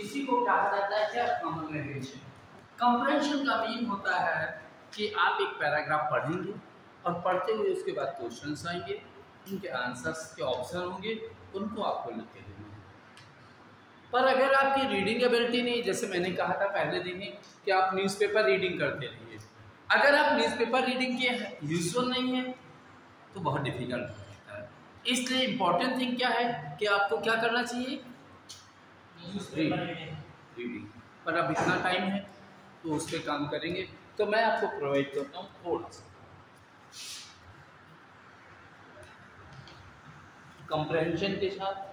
इसी को कहा जाता है क्या, कम्प्रेंशन। कम्प्रेंशन का मीन होता है कि आप एक पैराग्राफ पढ़ेंगे और पढ़ते हुए उसके बाद क्वेश्चंस आएंगे, उनके आंसर्स के ऑप्शन होंगे, उनको आपको लिख के देना है। पर अगर आपकी रीडिंग एबिलिटी नहीं, जैसे मैंने कहा था पहले दिन ही कि आप न्यूज़पेपर रीडिंग करते रहिए, अगर आप न्यूज़पेपर रीडिंग के यूजुअल नहीं है तो बहुत डिफिकल्ट हो जाता है। इसलिए इम्पोर्टेंट थिंग क्या है कि आपको क्या करना चाहिए, रीडिंग। पर अब इतना टाइम है तो उस पर काम करेंगे, तो मैं आपको प्रोवाइड करता हूँ थोड़ा सा कंप्रेंशन के साथ।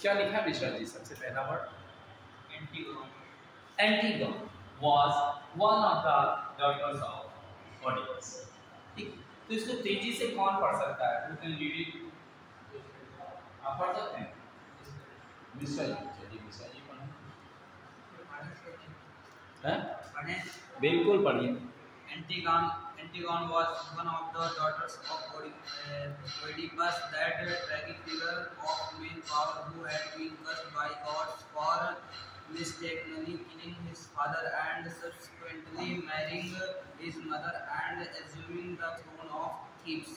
क्या लिखा मिश्रा जी? सबसे पहला word antigone. Antigone was one of the daughters of Oedipus। ठीक, तो इसको तेजी से कौन पढ़ सकता है? Who can read it? आप पढ़ सकते हैं? मिश्रा जी, चलिए मिश्रा जी पढ़ें। बिल्कुल पढ़िए। Antigone was one of the daughters of Oedipus, that tragic figure of main power who had been cursed by gods for mistakenly killing his father and subsequently marrying his mother and assuming the throne of Thebes.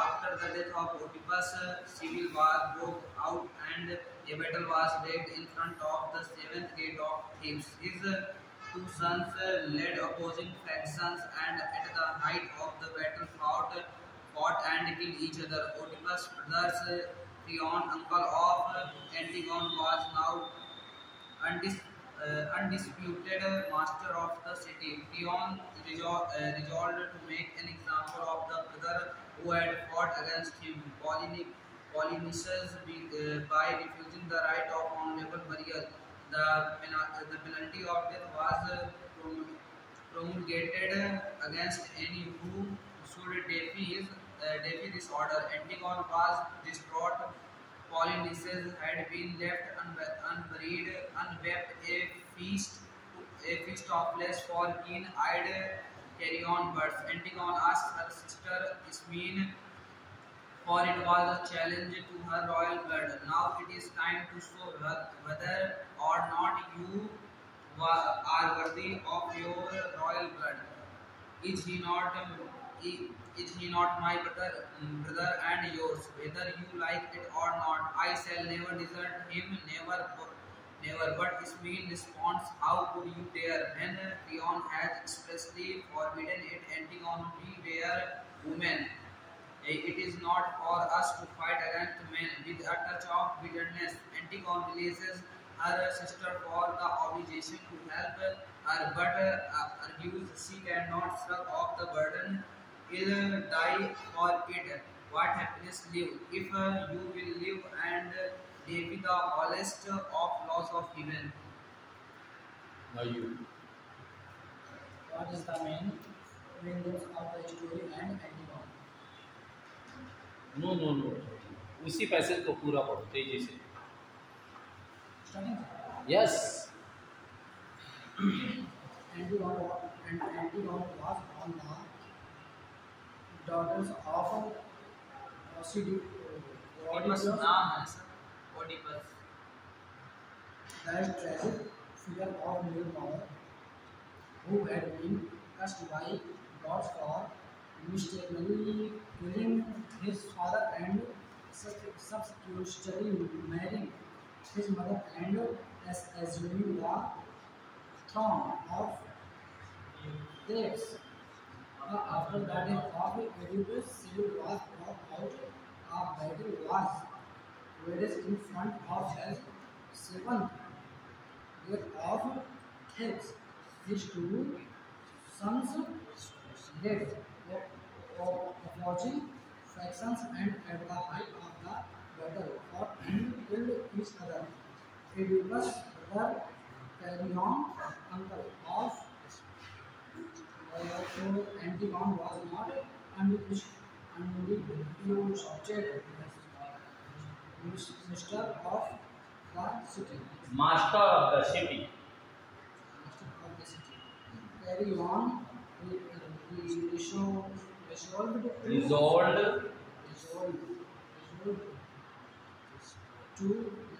After the death of Oedipus, civil war broke out and a battle was waged in front of the seventh gate of Thebes. His two sons led opposing factions and at the height of the battle fought and killed each other. Oedipus' brothers, Theon, uncle of Antigone, was now undisputed master of the city. Theon resolved to make an example of the brother who had fought against him. Polyneices by refusing the right of honorable burial. The penalty of death was promulgated against any who should defy this order. Antigone was distraught. Polyneices had been left unburied, unwept. A feast of flesh for keen-eyed carrion birds. Antigone asked her sister Ismene, for it was a challenge to her royal blood. Now it is time to show whether or not you are worthy of your royal blood. Is he not my brother and yours, whether you like it or not? I shall never desert him, never. But Ismail responds, how could you dare, when Theon has expressly forbidden it? Antigone, we were women. It is not for us to fight against men. With a touch of bitterness, Antigone releases her sister for the obligation to help her, but argues she cannot shrug off the burden. He'll die for it. What happiness live if you will live and defy the holiest of laws of heaven? Now you. What is the main depth of the story and Antigone? No उसी passage को पूरा पढ़ो तेजी से। Starting. Yes. Antigone was on the daughters of Oedipus नाम है sir, Oedipus. that tragic figure of male power who had been cursed by gods for mistakenly killing his father and subsequently marrying his mother and assuming the throng of Thebes. After that, of Oedipus, civil was brought out. A battle was waged in front of his seventh gate of Thebes. His two sons led the opposing factions and at the height of the battle fought and killed each other. Oedipus' brother Cheiron, uncle of Antigone, was not undisputed minister of the city. Master of the city. Carry on, resolved Resolved to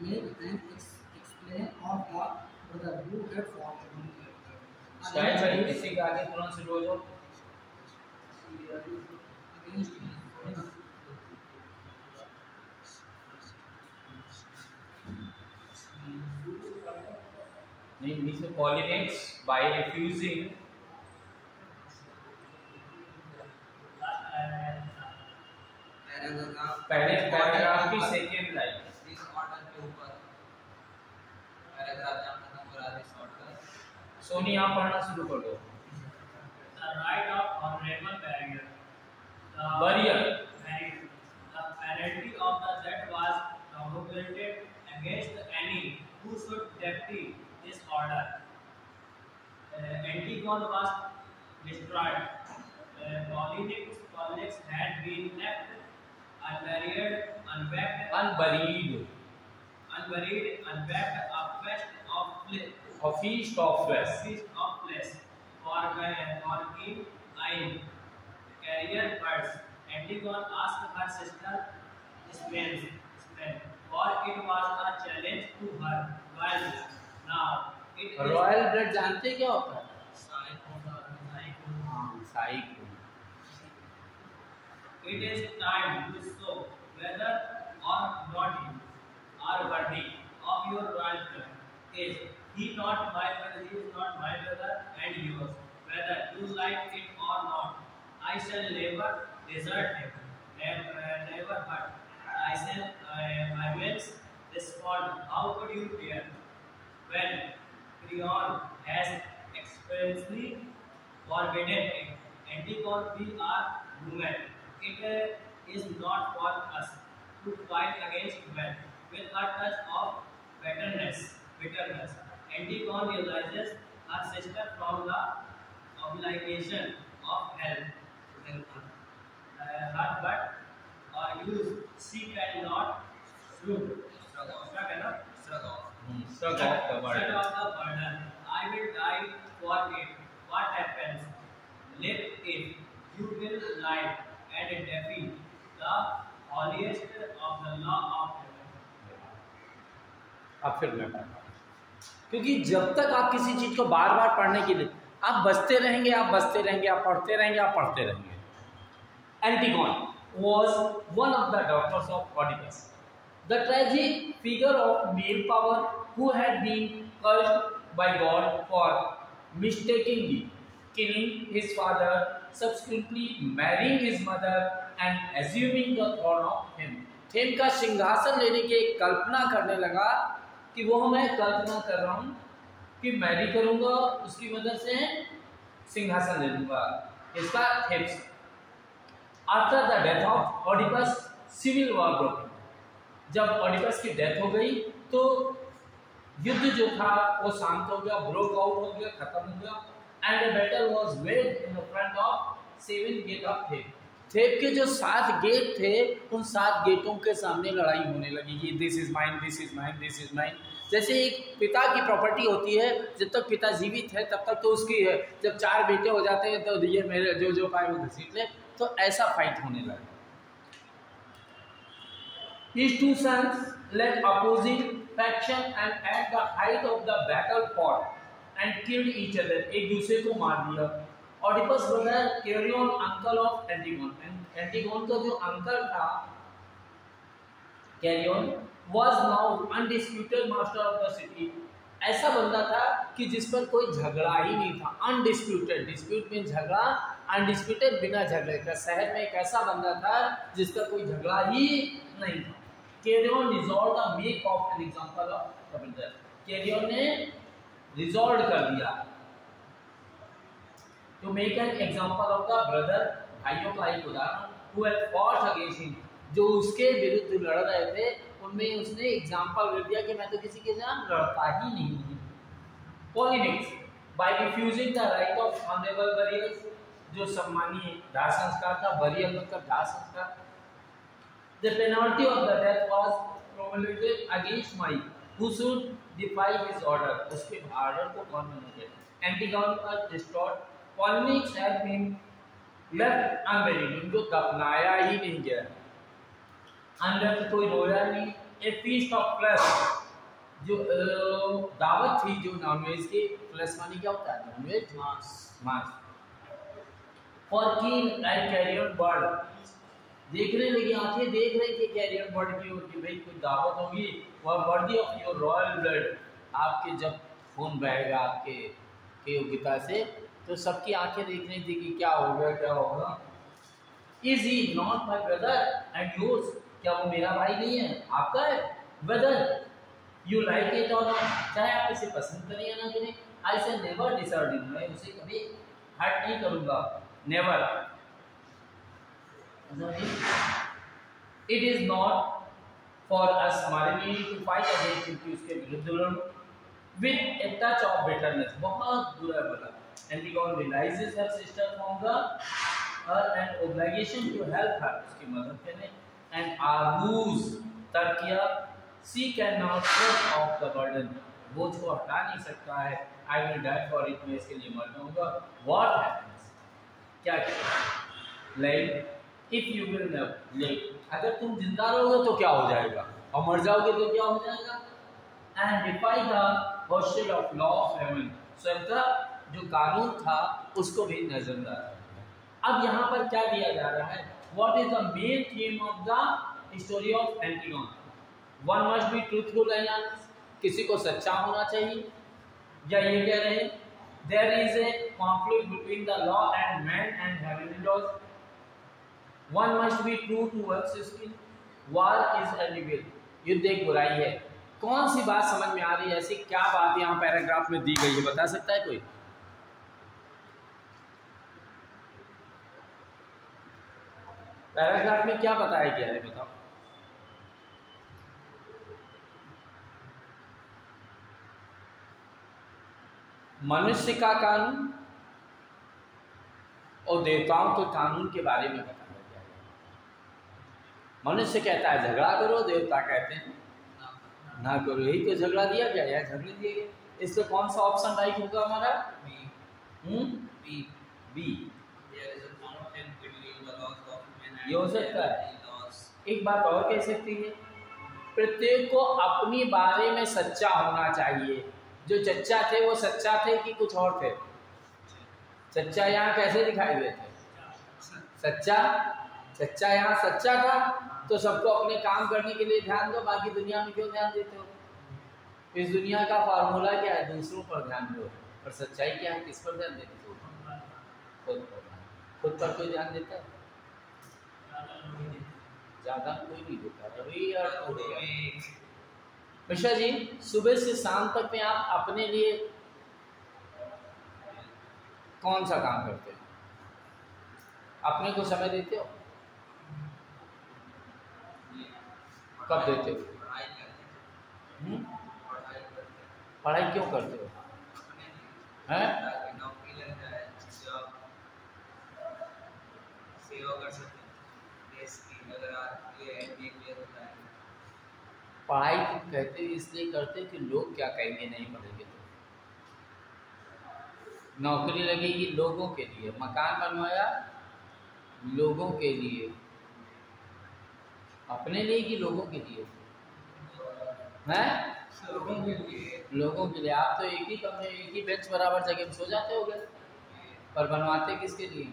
make an explain of the brother who had fought style भाई किसी का आगे तुरंत शुरू हो जाओ. against नहीं means pollinates by refusing पहले पैराग्राफ की सेकंड लाइन. इस ऑर्डर के ऊपर पैराग्राफ जहाँ खत्म हो रहा है इस ऑर्डर. सोनी आप पढ़ना शुरू कर दो. The right of honorable burial. Burial. The penalty of the death was promulgated against any who should defy this order. Antigone was destroyed. Pollux had been left unburied, unwept, a feast of flesh for King Ain. Carrier birds. Antigone asked her sister Spence, for it was a challenge to her royal blood. Now it is royal blood जानते हैं क्या होता है? साइक. It is time to show whether or not you are worthy of your royal blood. Is he is not my brother and yours. Whether you like it or not, I shall never desert him. Never hurt. I will respond. How could you dare? When Creon has expressly forbidden it, Antigone, we are women. It is not for us to fight against men with a touch of bitterness. Antigone realizes her sister from the obligation of help. Her but use she cannot shoot. Shrug off the burden. I will die for it. What happens? Let it. You will lie and defy the holiest of the law of heaven. अब फिर मैं पढ़ता हूँ. क्योंकि जब तक आप किसी चीज को बार बार पढ़ने के लिए आप बचते रहेंगे, आप पढ़ते रहेंगे. Antigone was one of the daughters of Oedipus, the tragic figure of male power who had been cursed by God for mistakenly killing his father, subsequently marrying his mother and assuming the throne of him. Them का सिंहासन लेने की कल्पना करने लगा कि वो मैं कल्पना कर रहा हूँ कि मैरी करूँगा, उसकी मदद से सिंहासन ले लूँगा. इसका Thames. After the death of Oedipus, civil war broke out. जब ऑडिपस की डेथ हो गई तो युद्ध जो था वो शांत हो गया, ब्रोक आउट हो गया, खत्म हो गया. And the battle was waged in front of 7 gate of Thebes. Thebes के जो 7 गेट थे उन 7 गेटों के सामने लड़ाई होने लगी कि this is mine, this is mine, this is mine. जैसे एक पिता की प्रॉपर्टी होती है, जब तक पिता जीवित है तब तक तो उसकी है, जब 4 बेटे हो जाते हैं तो ये मेरे जो पाए वो घसीट ले. तो ऐसा फाइट होने लगा. His 2 sons led opposing faction and at the height of the battle fought and killed each other. एक दूसरे को मार दिया. Oedipus brother Cheiron, uncle of Antigone, and Antigone का जो अंकल था Cheiron was now undisputed master of the city ऐसा बंदा था कि जिस पर कोई झगड़ा ही नहीं था, अनडिस्प्यूटेड, डिस्प्यूट में झगड़ा, अनडिस्प्यूटेड बिना झगड़े का। शहर में एक ऐसा बंदा था जिसका कोई झगड़ा ही नहीं था। Creon resolve the make of an example of the brother. Creon ने रिजॉल्व कर दिया to make an example of the brother, भाइयों का एक उदाहरण, who had fought against him, जो उसके विरुद्ध लड़ रहे थे, उनमें उसने एग्जांपल दे दिया कि मैं तो किसी के साथ लड़ता ही नहीं हूं। Politics by refusing the right of honourable burials, जो सम्मानीय दाह संस्कार था, बरियल मतलब दाह संस्कार। The penalty of the death was promulgated against Mike, who should defy his order, उसके ऑर्डर को कौन मानेगा। Antigone was destroyed, politics had been left unburied, उनको दफनाया ही नहीं गया, अंदर कोई रोया नहीं। ए फीस्ट ऑफ फ्लेश, जो दावत थी जो नॉनवेज की, फ्लेश मानी क्या होता है, नॉनवेज, मांस। For king and Creon bird, देखने लगी आंखें देख रही थी कैरियन बर्ड की ओर कि भाई कोई दावत होगी, वह worthy of your royal blood, आपके जब खून बहेगा आपके योग्यता से, तो सबकी आंखें देख रही थी कि क्या होगा क्या होगा। Is he not my brother and yours, क्या वो मेरा भाई नहीं है, आपका है। वेदर यू लाइक इट और नॉट, चाहे आप इसे पसंद करें या ना करें, आई से नेवर डिसऑर्ड, मैं उसे कभी हर्ट नहीं करूंगा, never. It is not for us, हमारे लिए टू फाइट अगेंस्ट, क्योंकि उसके विरुद्ध लड़ो, with a touch of bitterness, बहुत बुरा बोला। Antigone realises her sister from the her and obligation to help her, उसकी मदद करने, एंड आर्गूज तर्किया, she can not put off the burden, बोझ को हटा नहीं सकता है। I will die for it, मैं इसके लिए मर जाऊंगा। व्हाट हैपेंस, क्या like if you will never live, अगर तुम जिंदा रहोगे तो क्या हो जाएगा, और मर जाओगे तो क्या हो जाएगा। And defy the hostile of law of heaven, स्वयं का जो कानून था उसको भी नजरअंदाज। अब यहाँ पर क्या दिया जा रहा है, what is the main theme of the story of Antigone. One must be truthful and honest, किसी को सच्चा होना चाहिए, या ये कह रहे हैं there is a conflict between the law and man and heavenly laws, one must be true to works skill, war is animal, युद्ध एक बुराई है। कौन सी बात समझ में आ रही है, ऐसी क्या बात यहाँ पैराग्राफ में दी गई है, बता सकता है कोई। पैराग्राफ में क्या बताया गया है, बताओ। मनुष्य का कानून और देवताओं के कानून के बारे में बताया गया है। मनुष्य कहता है झगड़ा करो, देवता कहते हैं ना करो, यही तो झगड़ा दिया गया है, झगड़े दिए गए। इससे कौन सा ऑप्शन राइट होगा हमारा, बी, बी। ये हो सकता है। एक बात और कह सकती है, प्रत्येक को अपनी बारे में सच्चा होना चाहिए। जो चच्चा थे वो सच्चा थे कि कुछ और थे, सच्चा यहाँ कैसे दिखाई देते, सच्चा, सच्चा यहाँ सच्चा था, तो सबको अपने काम करने के लिए ध्यान दो, बाकी दुनिया में क्यों ध्यान देते हो। इस दुनिया का फार्मूला क्या है, दूसरों पर ध्यान दो, और सच्चाई क्या है, किस पर ध्यान देते हो, खुद पर कोई ध्यान देता है, ज्यादा कोई नहीं देता। मिश्रा जी, सुबह से शाम तक में आप अपने लिए कौन सा काम करते हो, अपने को समय देते हो, कब देते हो, पढ़ाई क्यों करते हो, हैं, सेवा कर सकते हैं देश की, अगर आप ये एमबीए क्लियर होता है। पढ़ाई कहते इसलिए करते कि लोग क्या कहेंगे नहीं पढ़ेंगे तो, नौकरी लगेगी लोगों के लिए, मकान बनवाया लोगों के लिए, अपने लिए कि लोगों के लिए, हैं, लोगों के लिए, लोगों के लिए। आप तो एक ही कमरे एक ही बेंच बराबर जगह में सो जाते हो गए, पर बनवाते किसके लिए,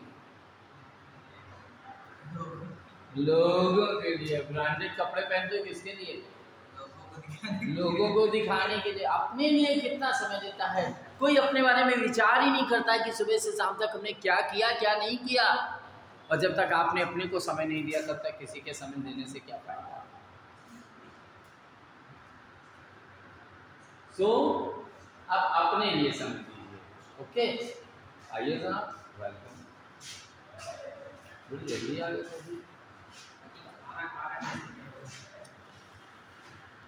लोगों के लिए। ब्रांडेड कपड़े पहनते हो किसके लिए, लोगों को दिखाने के लिए, अपने लिए कितना समय देता है। कोई अपने बारे में विचार ही नहीं करता है कि सुबह से शाम तक हमने क्या किया क्या नहीं किया। और जब तक आपने अपने को समय नहीं दिया तब तक किसी के समय देने से क्या फायदा। सो आप अपने लिए समय दीजिए। ओके, आइए जनाब, वेलकम। जल्दी आ गए।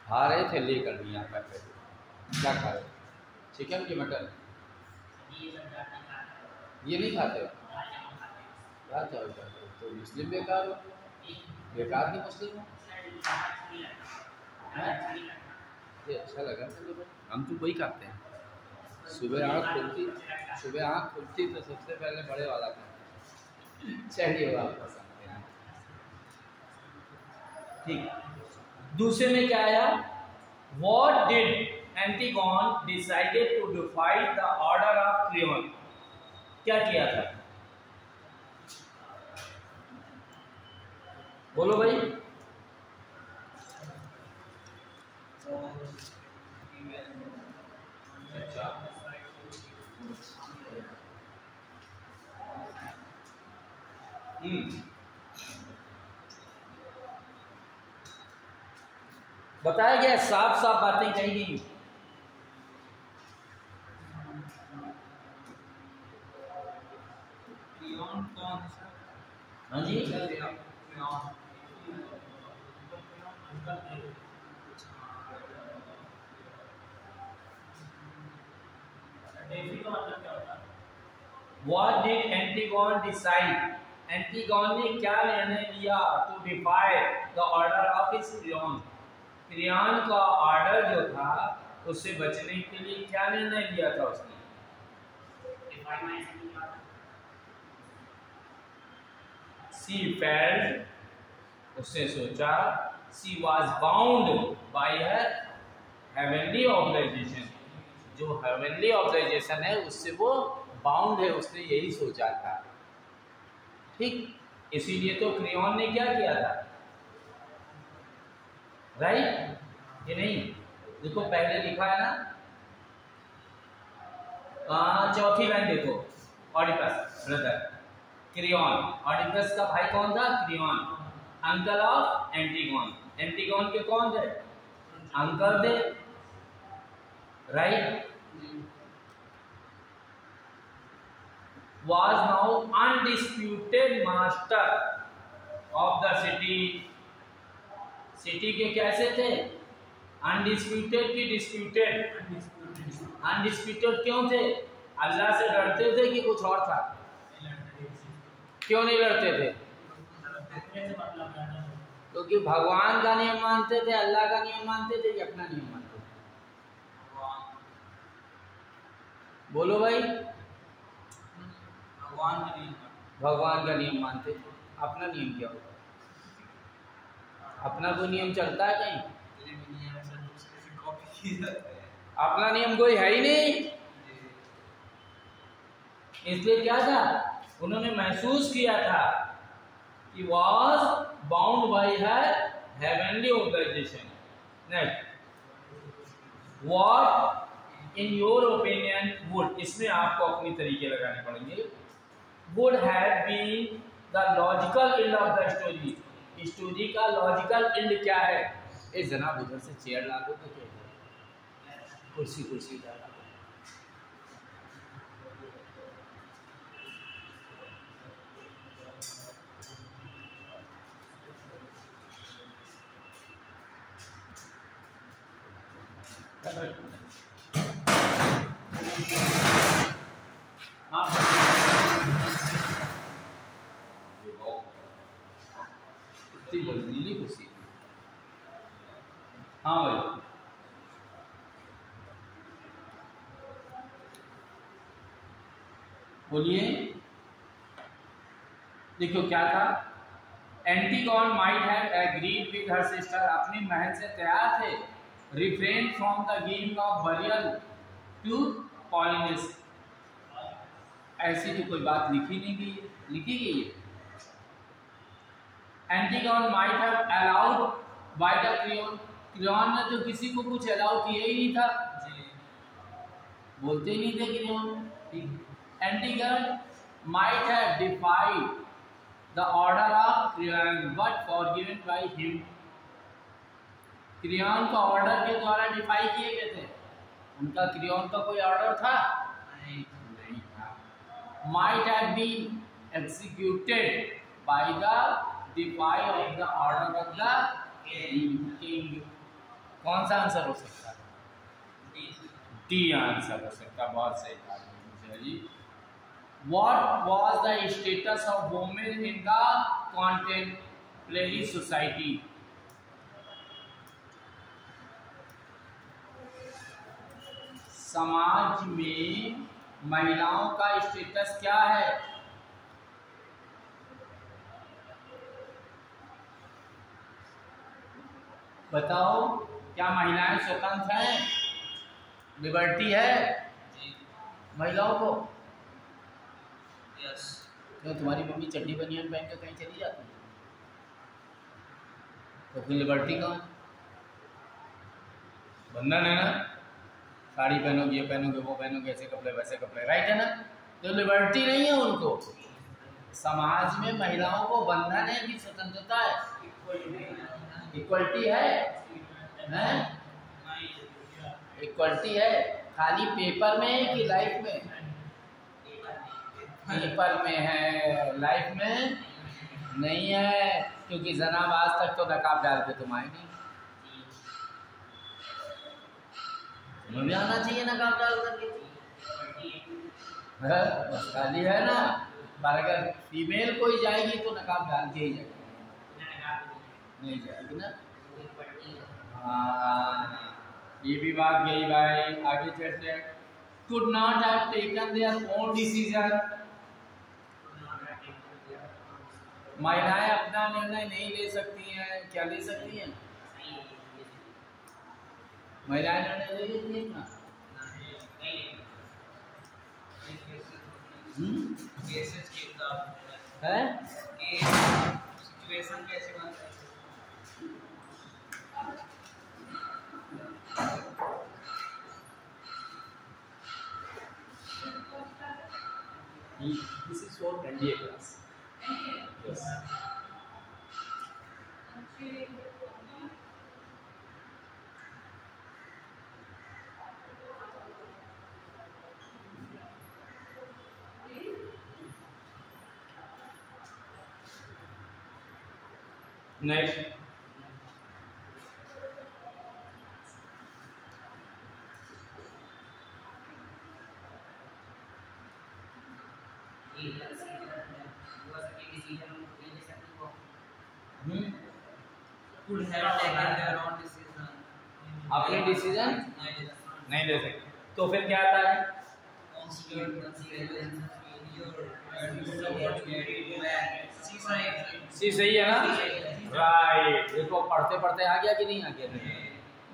खा रहे थे, लेकर नहीं आ पाए। क्या खा रहे? चिकन की मटन? ये नहीं खाते? खाते हो तो मुस्लिम बेकार हो, बेकार नहीं मुस्लिम हो। ये अच्छा लगा मुझे, हम तो वही खाते हैं। सुबह आँख खुलती तो सबसे पहले बड़े वाला खाते हैं। चलिए वापस आते हैं। ठीक, दूसरे में क्या आया? What did Antigone decided to defy the order of Creon? क्या किया था? बोलो भाई। अच्छा, बताया गया, साफ साफ बातें कही गई। हाँ जी, What did Antigone decide? Antigone ने क्या निर्णय लिया? To defy the order of his Creon. Creon का ऑर्डर जो था उससे बचने के लिए क्या निर्णय लिया था उसने? सी फेल्ट, उसने सोचा, she was bound by her heavenly obligation. जो हेवनली ऑब्लिगेशन है उससे वो बाउंड है, उसने यही सोचा था। ठीक, इसीलिए तो क्रियन ने क्या किया था, राइट ये नहीं? देखो पहले लिखा है ना, चौथी लाइन देखो, ऑडिपस ब्रदर क्रियन। ऑडिपस का भाई कौन था? Kurien, uncle of antigone. Antigone के कौन थे? अंकल थे, right. was now undisputed master of the city। City के कैसे थे? अनडिस्प्यूटेड की डिस्प्यूटेड? अनडिस्प्यूटेड क्यों थे? अल्लाह से डरते थे कि कुछ और था? क्यों नहीं लड़ते थे? क्योंकि भगवान का नियम मानते थे, अल्लाह का नियम मानते थे कि अपना नियम मानते थे? बोलो भाई। भगवान का नियम मानते थे। अपना नियम क्या होता? अपना कोई नियम चलता है कहीं? अपना नियम कोई है ही नहीं। इसलिए क्या था, उन्होंने महसूस किया था कि was bound by her heavenly obligation। Next, what in your opinion would, इसमें आपको अपनी तरीके लगाने पड़ेंगे, would have been the logical end of the story। Story का लॉजिकल एंड क्या है? ए जनाब उधर से चेयर ला दो, तो कुर्सी डाला दो। नीली कुर्सी। हाँ भाई, बोलिए। देखो क्या था, Antigone might have agreed with her sister, अपनी बहन से तैयार थे, refrain from the giving of burial to Polynices. ऐसी तो कोई बात लिखी गई है। Antigone might have allowed by the Creon, Creon ने तो किसी को कुछ अलाउ किया ही नहीं था, बोलते ही नहीं थे crayon. एंटिगन might have defied the order of Creon but forgiven by him। Crayon का ऑर्डर के द्वारा डिफाई किए गए थे, उनका क्रियॉन का कोई ऑर्डर था नहीं था। might have been executed by the defy of the order of the king। कौन सा आंसर हो सकता है? डी आंसर हो सकता है, बहुत सही बात जी। What was the status of women in the contemporary society? समाज में महिलाओं का स्टेटस क्या है? बताओ, क्या महिलाएं स्वतंत्र हैं? लिबर्टी है महिलाओं को? यस। तो तुम्हारी मम्मी चड्डी बनियान पहन के कहीं चली जाती है तो फिर लिबर्टी कहाँ? बंधन है ना, साड़ी पहनोगे, ये पहनोगे, वो पहनोगे, ऐसे कपड़े वैसे कपड़े, राइट है ना? तो लिबर्टी नहीं है उनको। समाज में महिलाओं को बंधन है कि स्वतंत्रता है? इक्वलिटी है, इक्वलिटी है। खाली पेपर में है कि लाइफ में? पेपर में है, लाइफ में नहीं है, क्योंकि जनाब आज तक तो नकाब डाल के तुम आए नहीं। तुम्हें भी आना चाहिए नकाब डाल करके, बस खाली है ना। पर अगर फीमेल कोई जाएगी तो नकाब डाल के ही जाएगी, नहीं जाएगी ना। हाँ, ये भी बात गई भाई। आगे चलते हैं। could not have taken their own decision। महिलाएं अपना निर्णय नहीं ले सकती हैं, क्या ले सकती हैं? महिलाएं निर्णय ले लेती हैं ना? है सिचुएशन कैसे बनता है? This is for NDA class. Yes. Next. Could have taken their own decision। अपने डिसीजन नहीं ले सकते, तो फिर क्या आता है? सी सही है ना? राइट। देखो पढ़ते पढ़ते आ गया कि नहीं आ गया?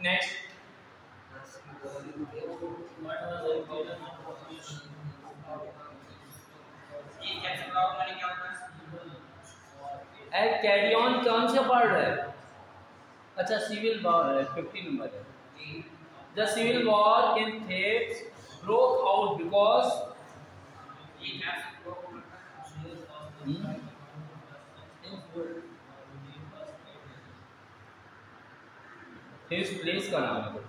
नेक्स्ट। कैरी ऑन कौन से पढ़ रहे हैं? अच्छा, सिविल वॉर 50 नंबर है। The civil war in Thebes broke out because his place का नाम है।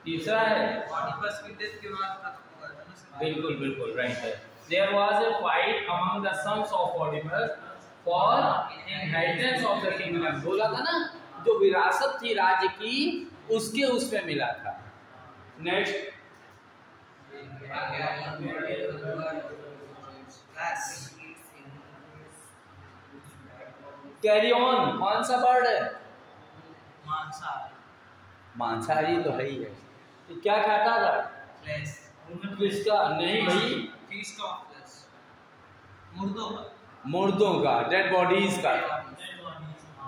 तीसरा है। बिल्कुल बिल्कुल राइट है। There was a fight among the sons of Oedipus for inheritance of the kingdom। बोला था ना, जो विरासत थी राज्य की उसके उसमें मिला था। नेक्स्ट। कैरी ऑन कौन सा बर्ड है? मांसाहारी तो है ही है। तो क्या खाता था? किसका? नहीं भाई, मुर्दों का, डेड बॉडीज का,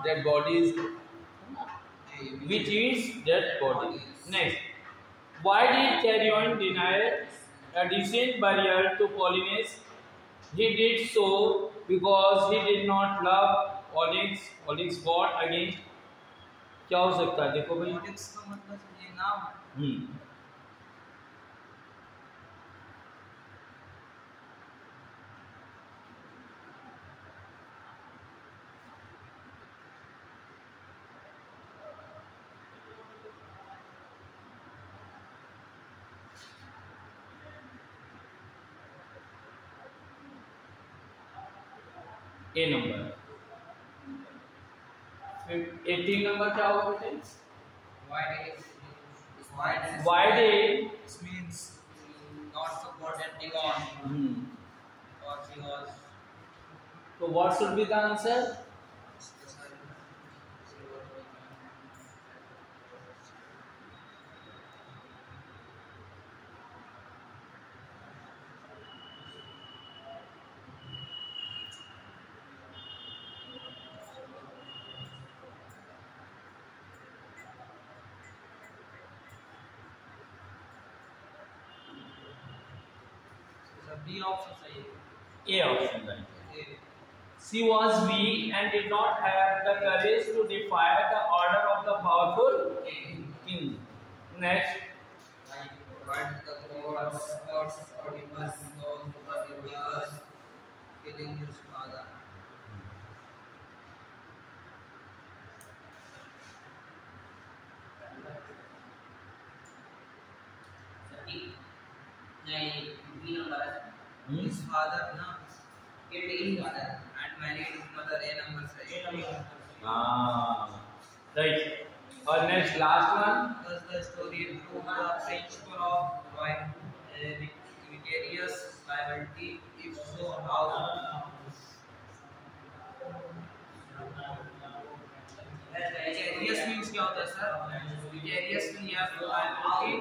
dead bodies, which is dead body। Next, why did Cheiron deny a decent burial to Polynices? He did so because he did not love ओलिक्स वॉट अगेंस्ट क्या हो सकता है? देखो भाई, ओलिक्स का मतलब ये नाम ए नंबर। 18 नंबर क्या होगा बेटे? Why they This means not supporting on or because so what should be the answer? B option सही है। A option right. She was weak and did not have the courage to defy the order of the powerful king. Next. But the gods Oedipus was killing his father. His father killed his father and married his mother. A number सही। Right. और next last one. Does the story prove the principle of vicarious liability? If so, how? Vicarious means क्या होता है sir? Vicarious means you have to liability.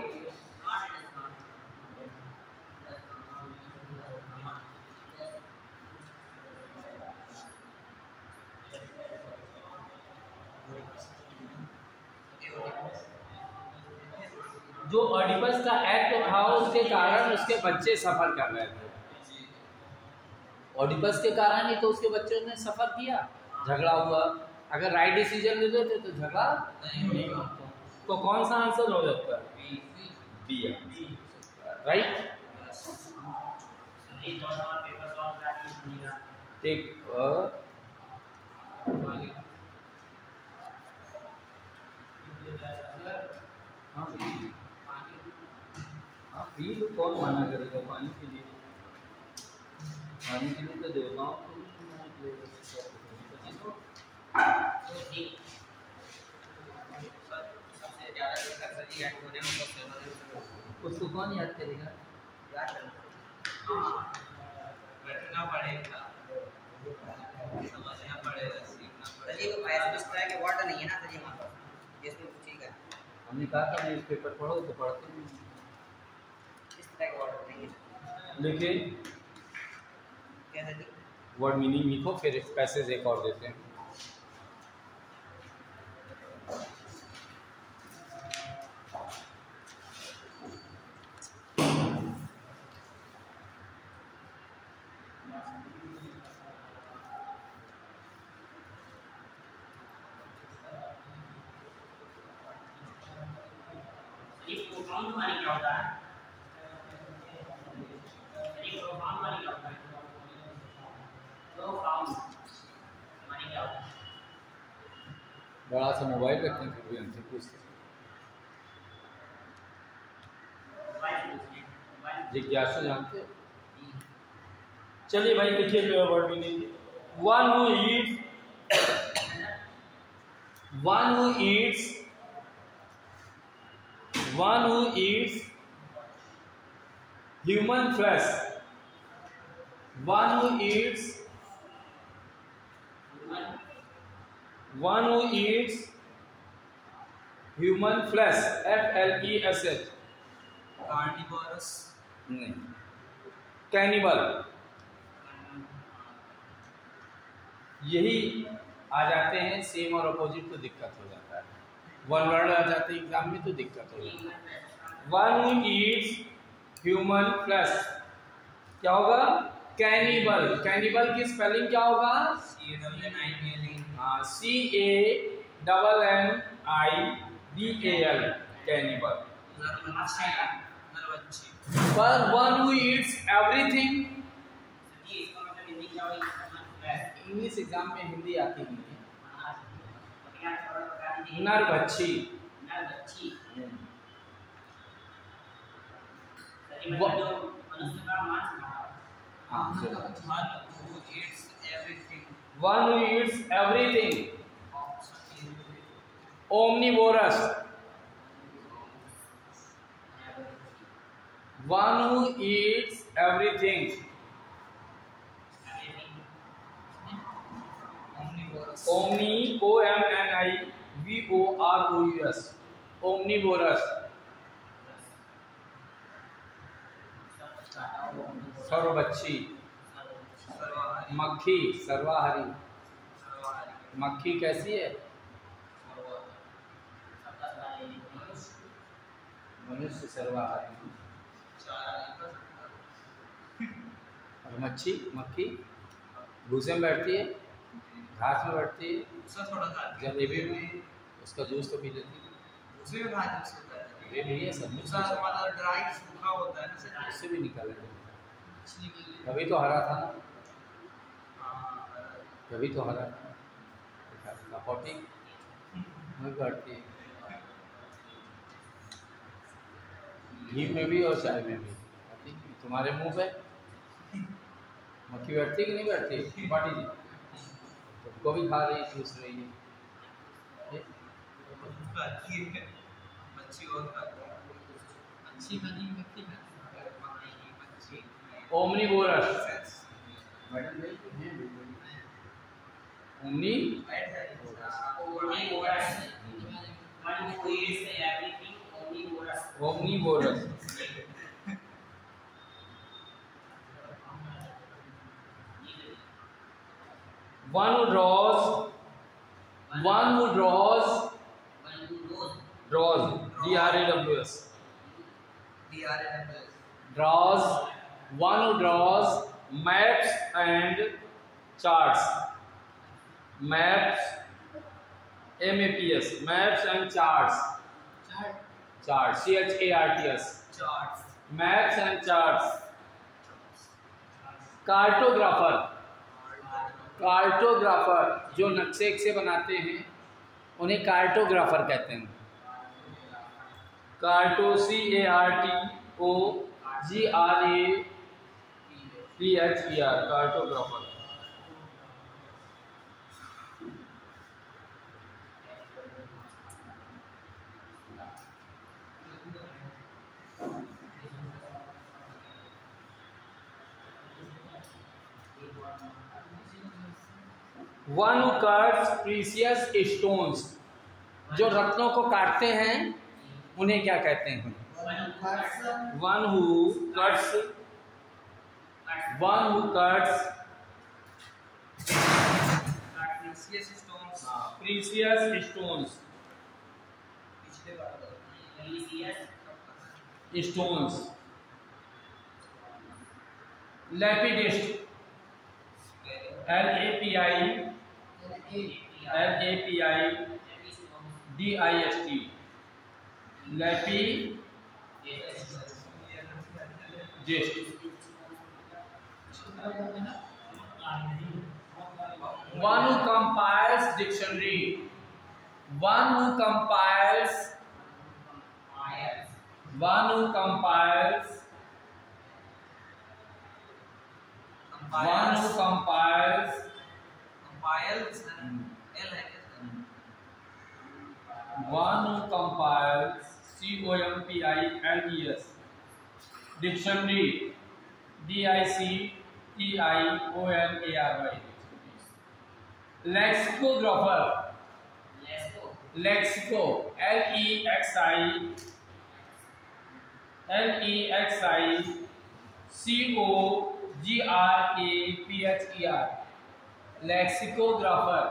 जो Oedipus का act था उसके कारण उसके बच्चे सफर कर रहे थे। ऑडिपस के कारण ही तो उसके बच्चों ने सफर किया, झगड़ा हुआ। अगर राइट डिसीजन ले लेते तो झगड़ा नहीं होता। तो कौन सा आंसर हो जाता है? बी। राइट। ठीक। पी लो, कौन मना करेगा पानी के लिए? पानी के लिए तो देवताओं को उसको कौन याद करेगा? बैठना पड़ेगा, समझना पड़ेगा, सीखना पड़ेगा। के वर्ड नहीं है ना सर, यहाँ पर इसमें ठीक है। हमने कहा था न्यूज़ पेपर पढ़ो तो पढ़ते नहीं। इस तरह के वर्ड नहीं है। लिखे कैसे जी? वर्ड मीनिंग लिखो, फिर पैसेज एक और देते हैं। बड़ा सा मोबाइल रखते हैं फिर भी हमसे पूछते जिज्ञासा जानते हो? चलिए भाई लिखिए जो word meaning. One who eats human flesh. One who eats human flesh. FLESH. Carnivorous नहीं, कैनिबल। यही आ जाते हैं सेम और अपोजिट तो दिक्कत हो जाता है। वन वर्ड आ जाते हैं एग्जाम में तो दिक्कत हो जाती है। One who eats human flesh क्या होगा? कैनिबल। कैनिबल की स्पेलिंग क्या होगा? CANNIBAL CANNIBAL cannibal. पर one who eats everything, English exam Hindi हिंदी आती नहीं है। नरभक्षी। हाँ, one who eats everything, omnivorous. One who eats everything, omni OMNIVOROUS, omnivorous. सर्वभक्षी, मक्खी, सर्वाहारी। मक्खी कैसी है? मनुष्य सर्वाहारी। और मक्खी भूसे में बैठती है, घास में बैठती है, जलेबी में उसका जूस तो पी लेती है। ये भी है, सब में ड्राई सूखा होता है ना, उससे भी निकाले। कभी तो हरा था ना, कभी तो हरा था। पोटी बैठती है, घी में भी और चाय में भी। तुम्हारे मुंह पे मक्खी बैठती कि नहीं बैठती? पाटी जी तुमको भी खा रही, चूस रही है। Omnivorous, omnivorous. One who draws, DRAWS, draws, one who draws maps and charts, maps, MAPS, maps and charts, CHARTS, maps and charts. Cartographer, जो नक्शे बनाते हैं उन्हें कार्टोग्राफर कहते हैं। CARTOGRAPHER, cartographer. One who cuts precious stones, जो रत्नों को काटते हैं उन्हें क्या कहते हैं? One who cuts precious stones, lapidist, LAPIDIST, lapidist. One who compiles dictionary, one who compiles COMPILES dictionary, DICTIONARY. Lexicographer, LEXICOGRAPHER, lexicographer.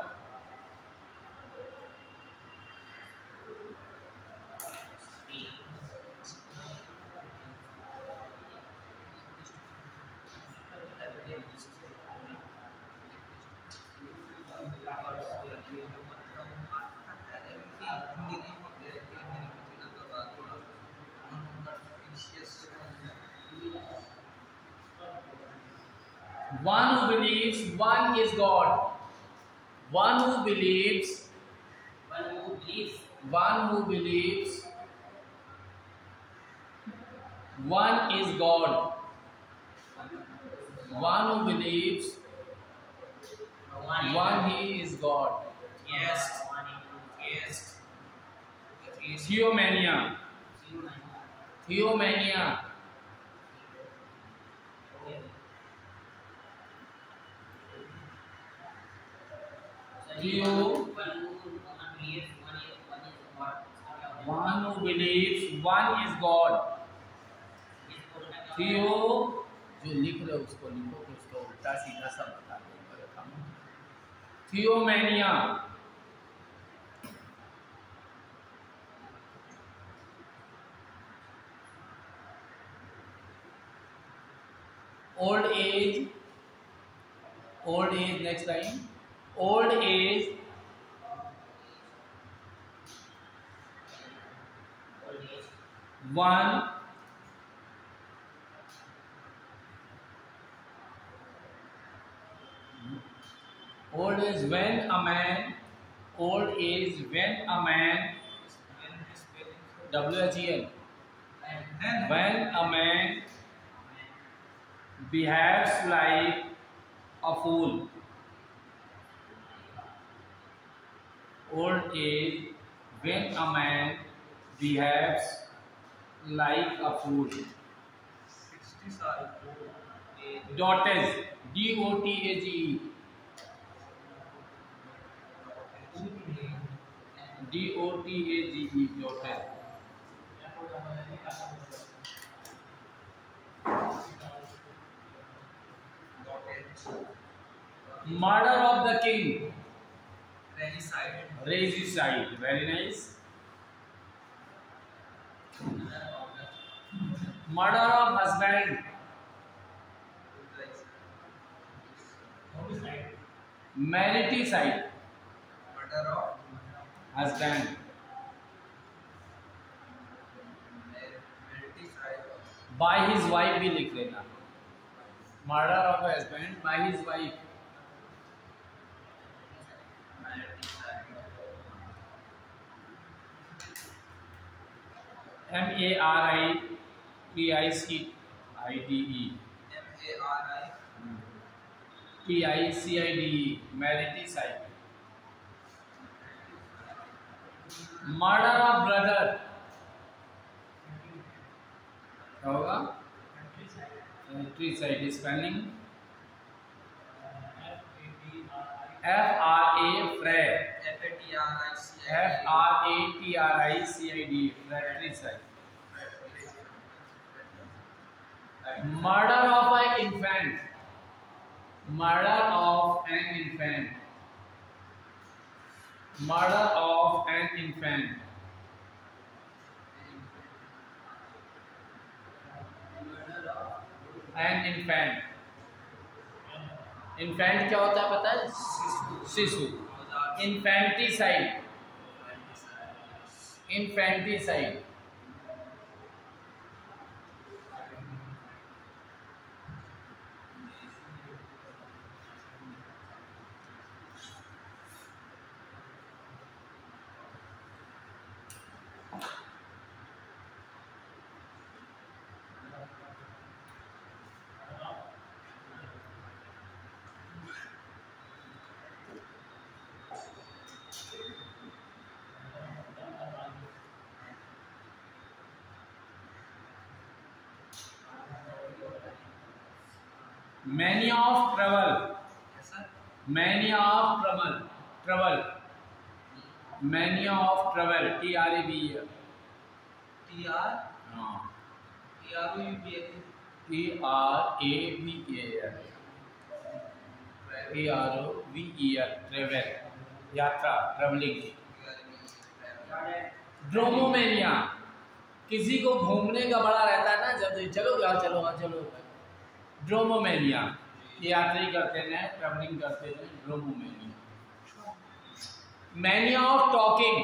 Hindi नहीं होते कि मेरे पिछले का बात हुआ One who believes one is God. One who believes. One who believes. One who believes. One is God. One who believes. One he is God. yes yes Theomania. Theomania. Theo. One who believes one is God. Theo जो लिख रहे हो उसको लिखो कि उसको उल्टा सीधा सब बता दो। थियोमेनिया old age next line old age one old age when a man WHEN when a man behaves like a fool. Old age when a man behaves like a fool. 60 साल Dotage DOTAGE DOTAGE dotage. Murder of the king. Regicide. Very nice. Murder of husband. Mariticide. murder of Husband. By his wife भी लिख लेना. Murder of husband by his wife. MARITICIDE. TICIDE. Mariticide. Murder of brother. क्या होगा? Fratricide. Spelling FRA FRATRICIDE. Fratricide. Murder of an infant. Murder of an infant. Murder of an infant. An infant. Infant क्या होता है पता है? शिशु. Infanticide. Infanticide. Mania of trouble. Mania of trouble. Trouble. Mania of trouble. TRAVE. Travel. यात्रा. Traveling. ड्रोमोमेनिया. किसी को घूमने का बड़ा रहता है ना, जब चलो यहाँ चलो वहाँ चलो. ड्रोमोमेनिया. यात्री करते हैं, ट्रैवलिंग करते हैं. Dromomania. Mania of talking,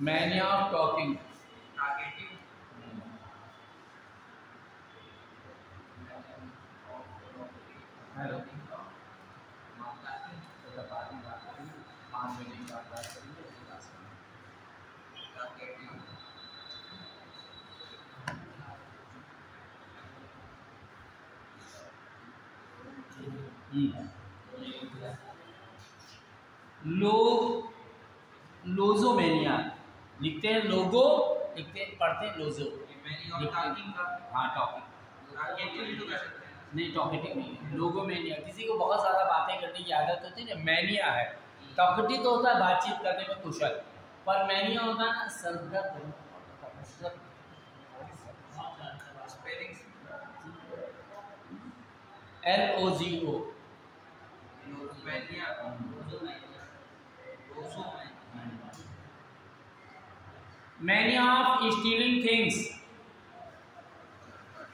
mania of talking, targeting, hello logomania लिखते हैं, लोगो लिखते हैं, पढ़ते हैं लोजो। मैनी ऑफ टॉकिंग का, हाँ टॉकिंग, टारगेटिंग भी तो कर सकते हैं। नहीं टॉकेटिव नहीं है, लोगोमेनिया किसी को बहुत ज़्यादा बातें करने की आदत होती है ना, मैनिया है। टॉकेटिव तो होता है बातचीत करने में कुशल, पर मैनिया होता है ना सरदर्द। स्पेलिंग LOGO, मैनिया, रोसो में मैनिया ऑफ स्टीलिंग थिंग्स,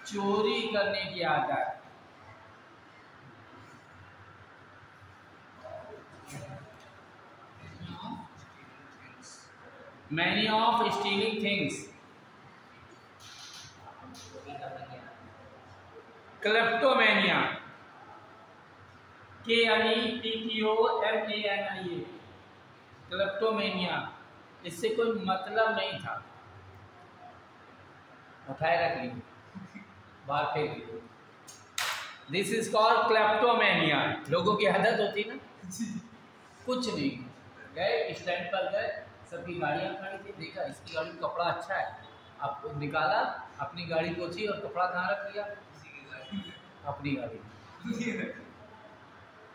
चोरी करने की आदत। Mania of stealing things, kleptomania, KLEPTOMANIA, kleptomania, इससे कोई मतलब नहीं था, उठाए रख लीजिए, बाहर फेंक दीजिए। This is called kleptomania. लोगों की आदत होती ना, कुछ नहीं, गए स्टैंड पर गए, सबकी गाड़ियाँ खड़ी थी, देखा इसकी गाड़ी में कपड़ा अच्छा है, आपको निकाला, अपनी गाड़ी पोछी और कपड़ा कहाँ रख लिया, अपनी गाड़ी में।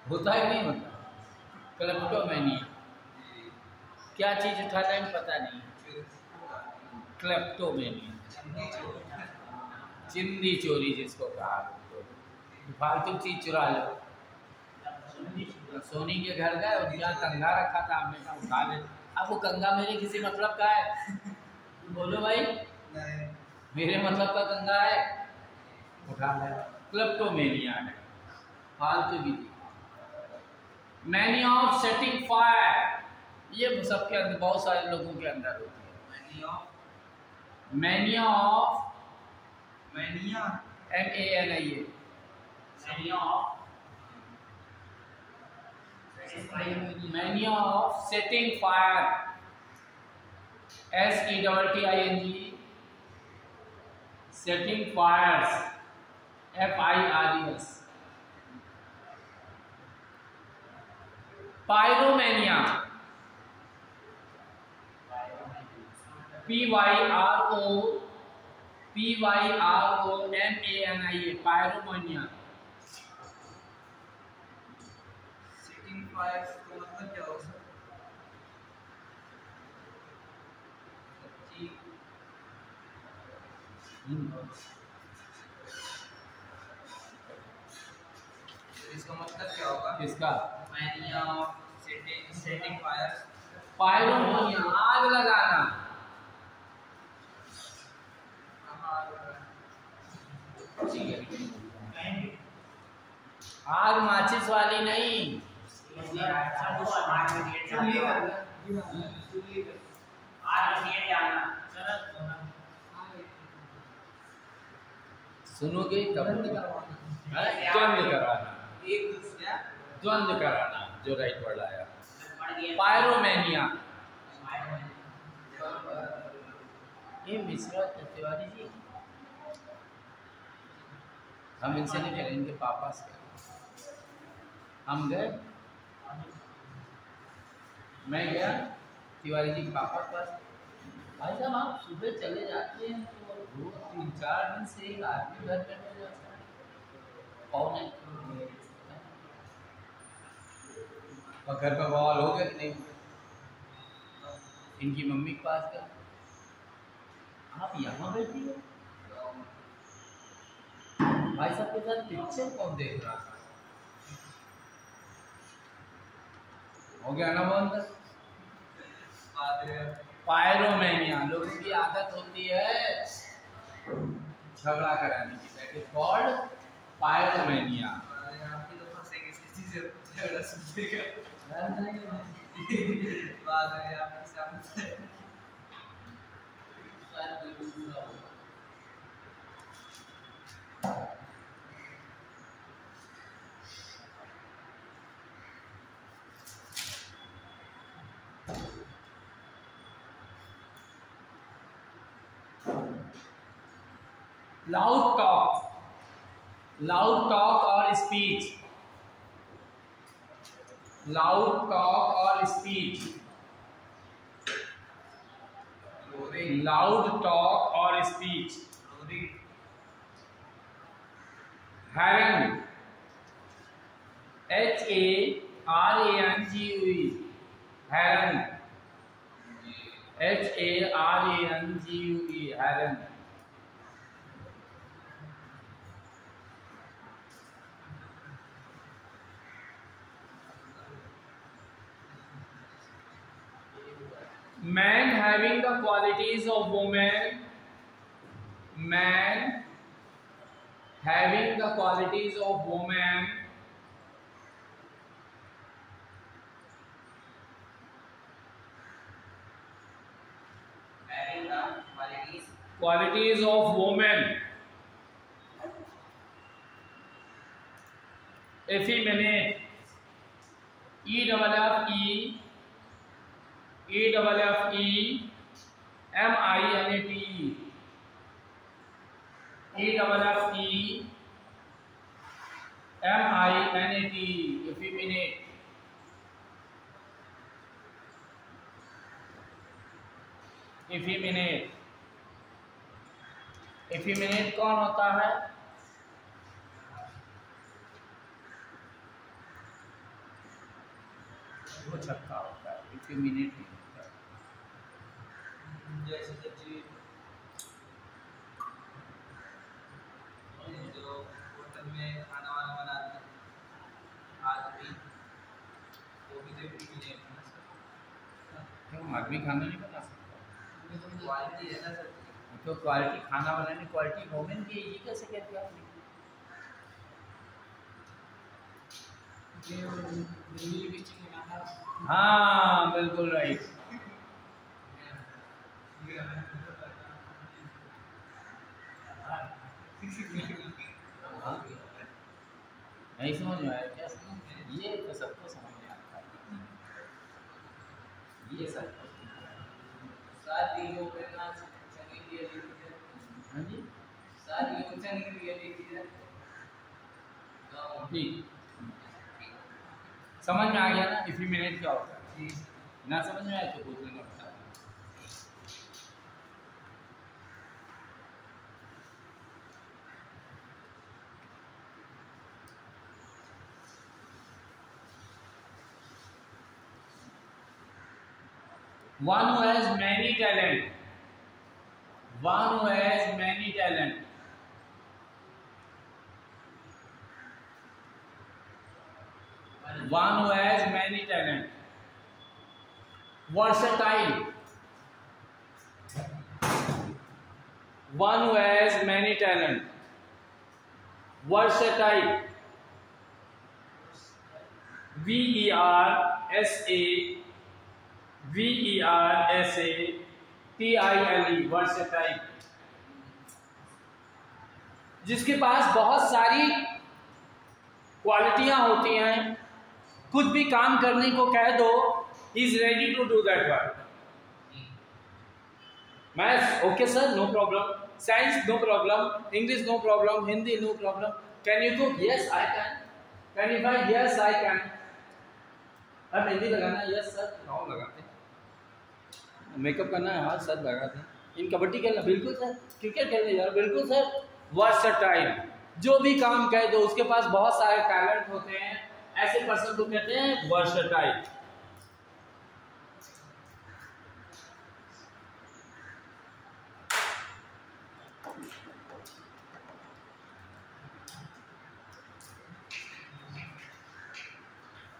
होता है नहीं होता, क्लेप्टोमेनिया, क्या चीज़ उठाना है पता नहीं, क्लेप्टोमेनिया, चिंदी चोरी जिसको कहा, फालतू चीज चुरा लो। सोनी के घर गए और क्या कंघा रखा था, हमने कहा उठा ले। अब वो कंघा मेरे किसी मतलब का है, बोलो भाई, मेरे मतलब का कंघा है, उठा ले। क्लेप्टोमेनिया है, फालतू भी थी। मैनिया ऑफ सेटिंग फायर, ये सबके अंदर, बहुत सारे लोगों के अंदर होती है। Mania of mania MANIA, mania of setting fire, SETTING, setting fires, FIRES। Pyromania, PYROMANIA, pyromania. Setting fire का मतलब क्या होगा? इसका मतलब क्या होगा? किसका? मैनिया सेटिंग फायर, पायरोमेनिया, आग लगाना। आग माचिस वाली नहीं, सुनोगे तब द्वंद्व कराना, एक दूसरा द्वंद्व कराना, जो राइट वर्ड आया। पायरोमेनिया, ये मिश्रा तिवारी जी, हम इनसे नहीं करें, इनके पापा से। हम गए, मैं गया तिवारी जी के पापा के पास, भाई साहब आप सुबह चले जाते हैं तो 2-3-4 दिन से एक आदमी घर पे नहीं जाता है, कौन है? और घर का बवाल हो गया कि नहीं? इनकी मम्मी के पास गया, आप यहाँ बैठी हो? भाई साहब के साथ पिक्चर कौन देख रहा था? हो गया ना बंद। पायरोमेनिया, लोगों की आदत होती है झगड़ा कराने की, दैट इज कॉल्ड पायरोमेनिया। आपकी तो फंसेगी इसी चीज़ से, झगड़ा सुनने का। बात है आपके सामने। शायद बिल्कुल पूरा होगा। लाउड टॉक और स्पीच, लाउड टॉक और स्पीच, लाउड टॉक और speech. Harangue, HARANGUE, harangue, HARANGUE, harangue. Man having the qualities of woman, man having the qualities of woman, Having the qualities of woman, effeminate, EFFEMINATE, effeminate। effeminate, effeminate कौन होता है? वो छक्का होता है, effeminate नहीं होता है। जैसे सब्जी जो होटल में खाना वाना बनाते हैं आदमी, वो भी तो effeminate है ना सर। क्यों आदमी खाना नहीं बना सकता? क्वालिटी है ना सर। तो क्वालिटी खाना बनाने क्वालिटी वोमेन की, ये कैसे कहते हैं आपने? हाँ बिल्कुल राइट। नहीं समझ में आया क्या? ये तो सबको समझ में आता है, ये सब। शादी हो करना चाहिए हाँ जी शादी हो चाहिए ठीक, समझ में आ गया ना? effeminate क्या होता है? ना समझ में आया तो पूछ लेना बता। One who has many talent, one who has many talent, one who has many talent, versatile, one who has many talent, versatile, versatile, versatile, जिसके पास बहुत सारी क्वालिटियां होती हैं, कुछ भी काम करने को कह दो, he is ready to do that work. Maths, okay sir, no problem. Science, no problem. English, no problem. Hindi, no problem. Can you cook? Yes, I can. Can you fight? Yes, I can. अब मेहंदी लगाना है? Yes sir, गाँव लगाते हैं। Makeup करना है? हाँ sir लगाते हैं। इन कबड्डी खेलना? बिल्कुल सर। क्रिकेट खेलना यार? बिल्कुल सर। वर्सटाइल, जो भी काम कह दो, उसके पास बहुत सारे टैलेंट होते हैं, ऐसे पर्सन को कहते हैं versatile.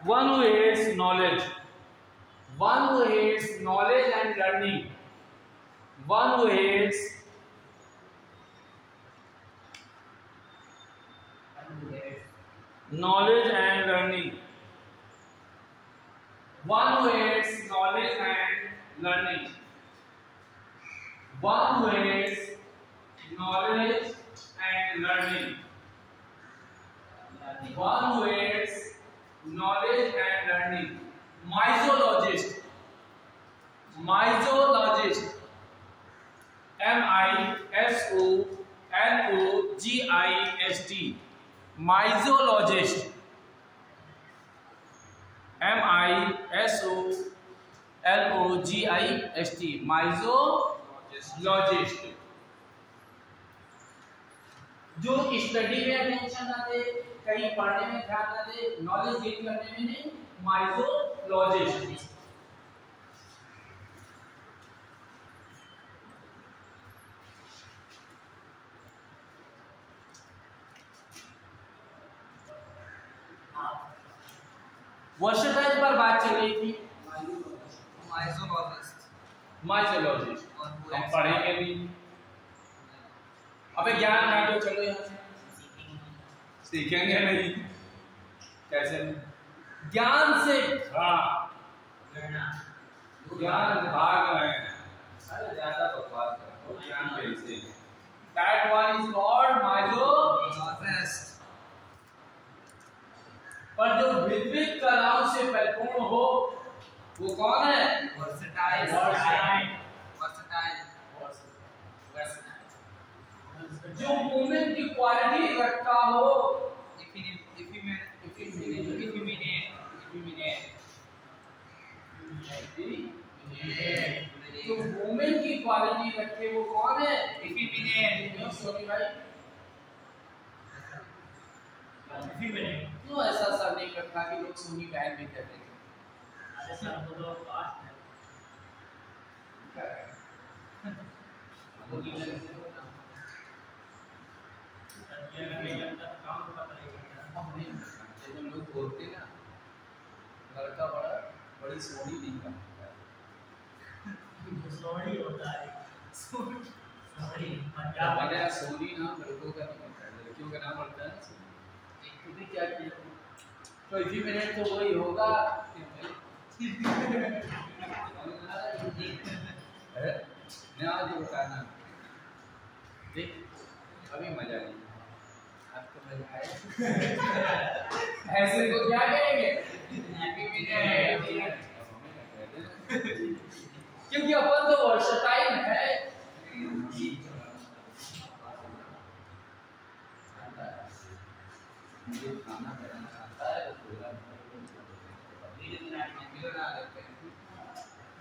One who hates knowledge, one who hates knowledge and learning, one who hates knowledge and learning, one who aids knowledge and learning, one who aids knowledge and learning, one who aids knowledge and learning. Myzologist, myzologist, MISOLOGIST, myzologist, MISOLOGIST, myzologist, जो study में attention ना दे, कहीं पढ़ने में ध्यान ना दे, knowledge gain करने में नहीं, माइजोलॉजिस्ट। वर्षाइज पर बात चल रही थी, माइजोलॉजिस्ट हम पढ़ेंगे भी। अबे ज्ञान काटो, चलो यहाँ से, सीखेंगे नहीं कैसे? ज्ञान से ज्ञान भाग रहे हैं, अरे ज्यादा बकवास कर रहे हो, ज्ञान पे से that one is called myzologist। पर जो विविध कलाओं से परिपूर्ण हो वो कौन है? Versatile। जो वुमेन की क्वालिटी रखता हो, जो वुमेन की क्वालिटी रखे वो कौन है? सोनी भाई क्यों ऐसा सर नहीं करता कि लोग सोनी बहन भी कहते हैं? लोग बोलते ना लड़का बड़ा बड़ी सोनी नहीं करता, सोनी होता है, सोनी हमारे यहाँ सोनी नाम लड़कों का नहीं होता है, लड़कियों का नाम होता है ना सोनी। तुमने क्या किया? तो इसी मिनट तो वही होगा मैं आज बताना, देख अभी मजा नहीं, आपको मजा आया? ऐसे तो क्या कहेंगे? क्योंकि अपन तो वर्षाइल है। मुझे खाना बनाना आता है,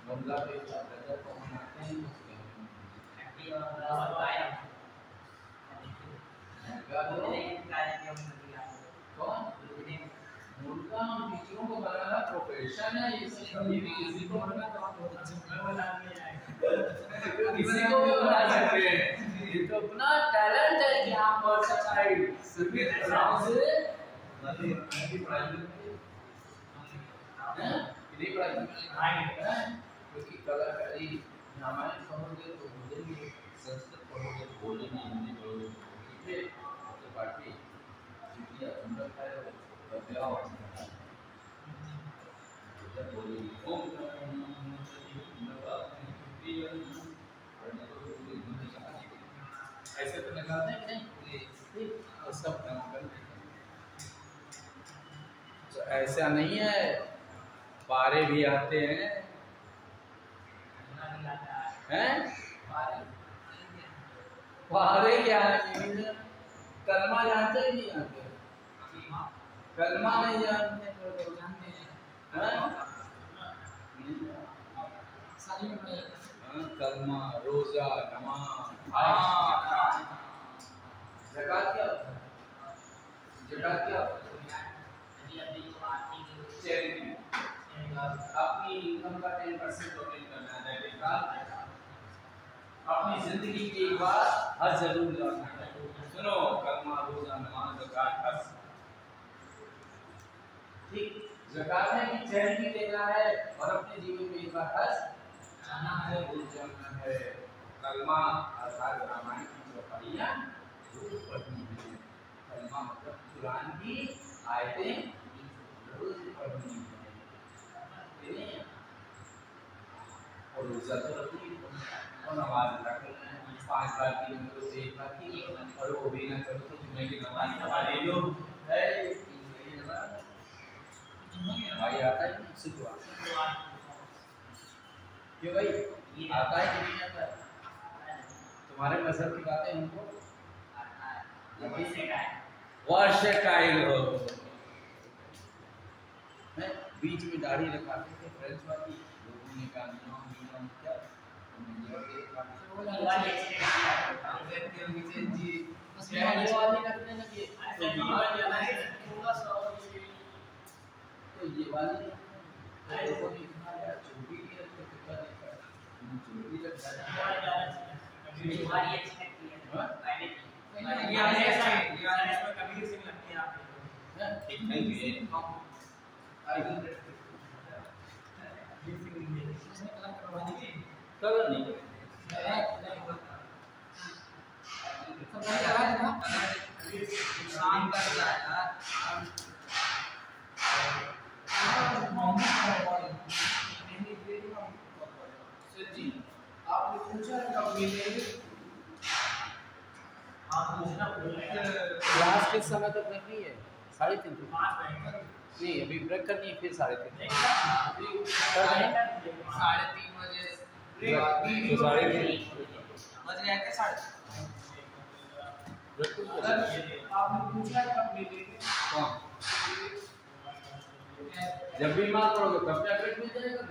बंगला पे गदर को हम आते हैं, कौन मुर्गा हम टीचरों को बनाना प्रोफेशन है, इसी को बनाना तो आप बहुत अच्छे किसी को भी बना सकते हैं, ये तो अपना टैलेंट है कि हम वर्सटाइल सभी तरह से क्योंकि कलाकारी रामायण पढ़ोगे तो बोलेंगे, संस्कृत पढ़ोगे तो बोलेंगे, हिंदी पढ़ोगे ठीक है, तो बाकी जितना अंदर है बदलाव जब बोलेंगे ओम ऐसे तो निकालते हैं नहीं, सब काम करते हैं। तो ऐसा नहीं है, पारे भी आते हैं, हैं? पारे क्या है? कलमा जानते ही नहीं आते, कलमा नहीं जानते, कलमा, रोजा, नमाज, ज़कात क्या होता है? ज़कात क्या होता है? चैरिटी, अपनी इनकम का 10% डोनेट करना है, अपनी जिंदगी की एक बार हज जरूर करना है। सुनो, कलमा, रोजा, नमाज, ज़कात, हज, ठीक? ज़कात है कि चैरिटी देना है और अपने जीवन में एक बार हज जाना है, रोज जाना है। कलमा अर्थात रामायण की चौपाइयाँ रोज पढ़नी है, कलमा मतलब कुरान की आयतें रोज पढ़नी है। ऊर्जा तो रखी और नमाज अदा करो 5 बार की तो 1 बार की और वो भी ना करो तो जुम्मे की नमाज हमारे लोग है भाई आता है शुक्रवार क्यों भाई आता है कि नहीं आता है तुम्हारे मजहब की बातें हमको वर्षटाइल हो मैं बीच में दाढ़ी रखाते थे फ्रेंच वाली लोगों ने कहा नियम क्या जी वाली रखने लगे तो ये वाली छोटी कलर नहीं काम कर रहा है जी आपने पूछा कब मिलेंगे क्लास किस समय तक रखनी है 3:30 नहीं अभी ब्रेक करनी है फिर 3:30 3:30 बजे तो 3:30 बज गए थे 3:30 आपने पूछा कब मिलेंगे जब भी मार पड़ोगे तब क्या ब्रेक मिल जाएगा